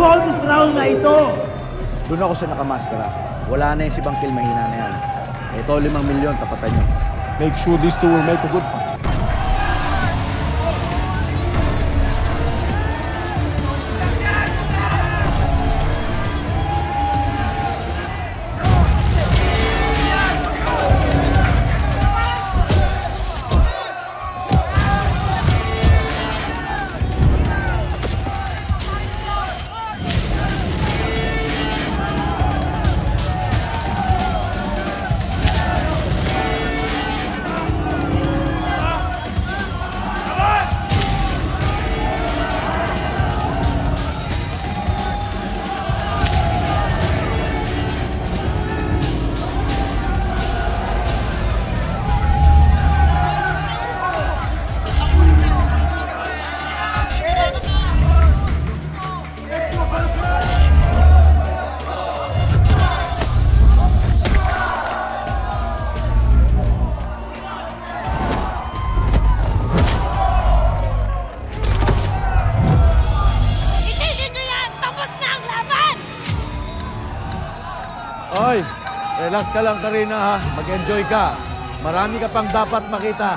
bonus round na ito! Doon ako sa nakamaskara. Wala na yung si Bangkil, mahina na yan. Ito, 5 milyon, tapatan nyo. Make sure these two will make a good fight. Hoy, relax ka lang, Karina, ha? Mag-enjoy ka. Marami ka pang dapat makita.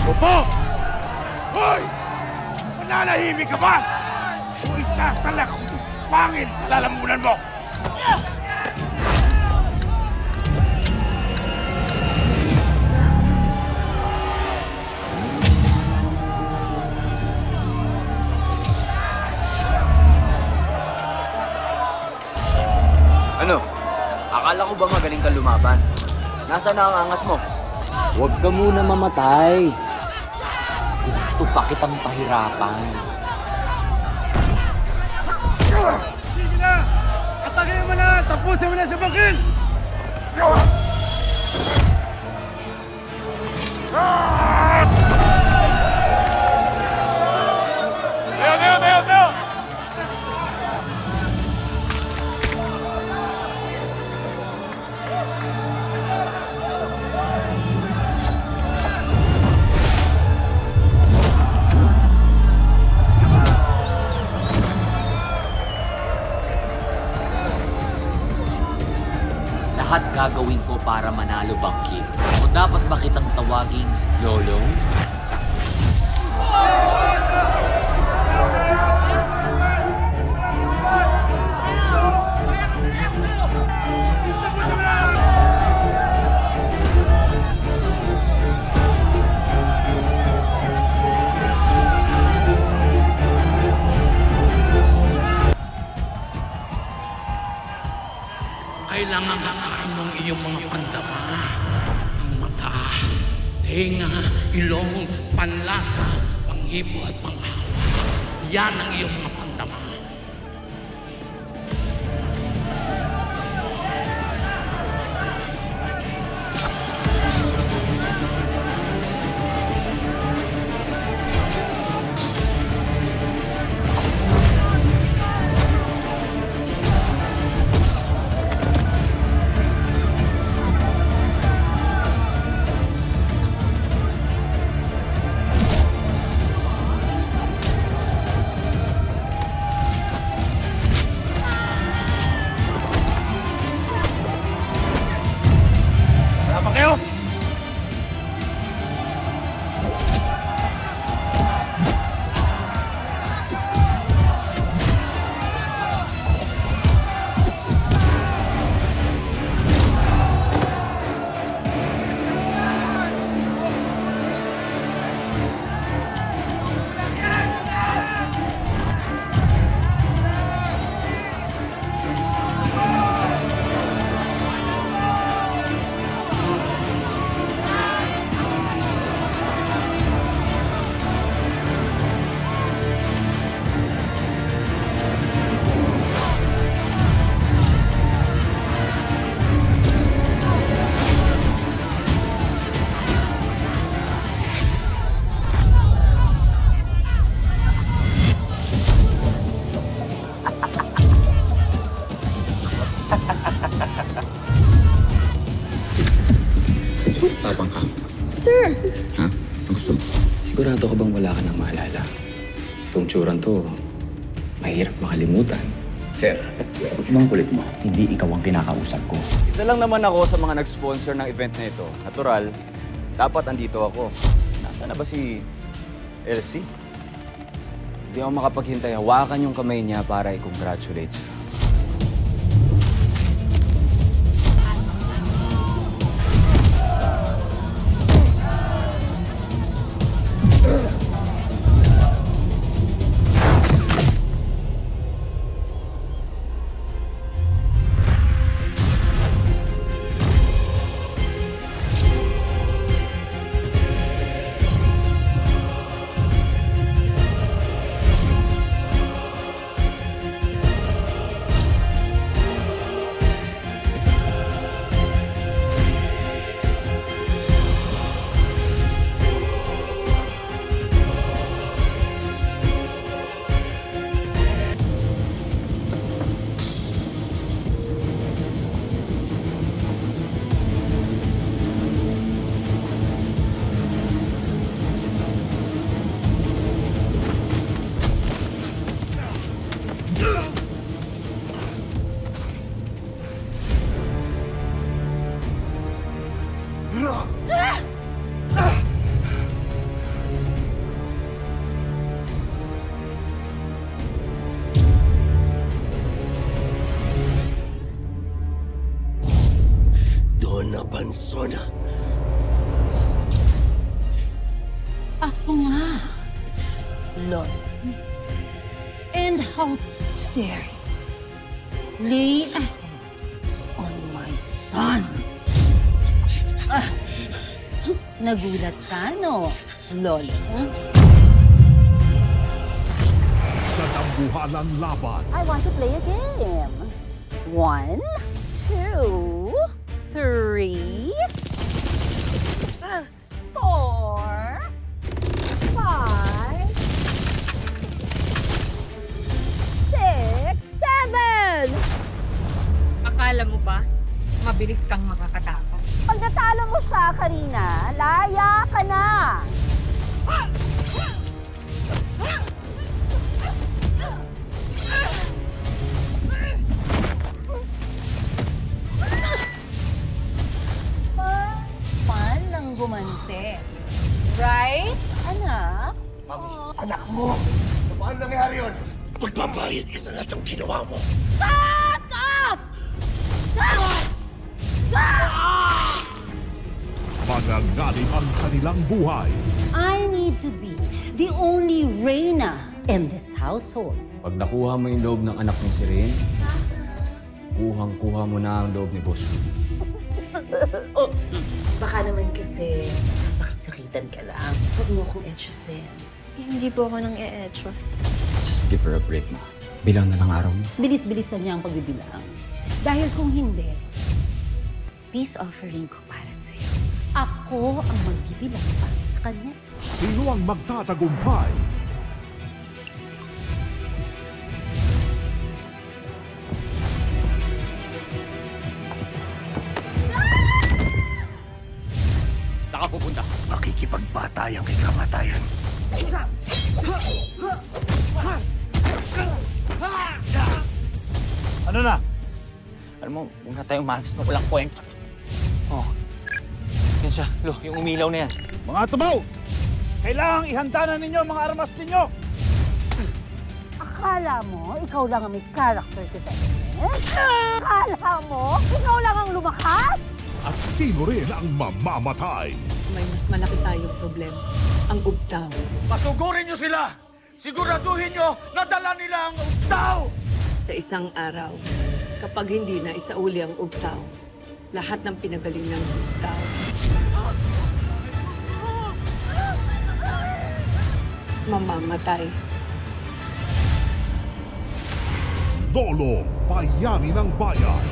Upo! Hoy! Mananahimik ka ba? O isasalak ko pangil sa lalamunan mo! Ano? Akala ko ba magaling ka lumaban? Nasaan na ang angas mo? Huwag ka muna mamatay. Gusto pa kitang pahirapan. Sige na! Atagay mo na! Tapusin mo na si Bangkil! Teo! Lahat gagawin ko para manalo, Bangkil. O dapat ba kitang tawaging Lolong? Kailangan hasain mo ang iyong mga pandama. Ang mata, tenga, ilong, panlasa, panghipo at panghawa. Yan ang iyong mga pandama. Tapang ka. Sir! Ha? Ang gusto mo? Sigurado ka bang wala ka nang maalala? Itong tsuran to, mahirap makalimutan. Sir, anong kulit mo? Hindi ikaw ang kinakausap ko. Isa lang naman ako sa mga nag-sponsor ng event na ito. Natural, dapat andito ako. Nasaan na ba si Elsie? Hindi ako makapaghintay. Hawakan yung kamay niya para i-congratulate siya. Donna Bansona. Ako nga, Lord. And how dare you lay a hand on my son? Nagulat ka, no, Lolo? Sa dambuhalang laban. I want to play a game. 1, 2, 3, 4, 5. Akala mo ba, mabilis kang makakatakas? Pag natalo mo siya, Karina, laya ka na! Fun lang gumante. Right, anak? Mami, anak mo! Paano nangyari yun? Magbabayad ka sa lahat ng ginawa mo. Shut up! Mangangaling ang kanilang buhay. I need to be the only Reyna in this household. Pag nakuha mo yung loob ng anak ni Sirin, kuhang-kuha mo na ang loob ni Boss Rudy. Baka naman kasi sasakit-sakitan ka lang. Huwag mo akong etchosin. Hindi po ako nang e-etros. Just give her a break, ma. Bilang na lang araw mo. Bilis-bilisan niya ang pagbibilang. Dahil kung hindi, peace offering ko para sa'yo. Ako ang magbibilang para sa kanya. Sino ang magtatagumpay? Saan ka pupunta? Makikipagbatayan kay kamatayan. Ano na? Alam mo, huwag na tayong masas na walang kwenta. Oh. Yan siya. Lo, yung umilaw na yan. Mga tumaw! Kailangang ihanda na ninyo ang mga armas ninyo! Akala mo, ikaw lang ang may character development? Akala mo, ikaw lang ang lumakas? At sino rin ang mamamatay? May mas malaki tayong problema, ang ugtaw. Pasugurin niyo sila! Siguraduhin niyo na dala nila ang ugtaw! Sa isang araw, kapag hindi na isauli ang ugtaw, lahat ng pinagaling ng ugtaw mamamatay. Lolo, bayani ng bayan.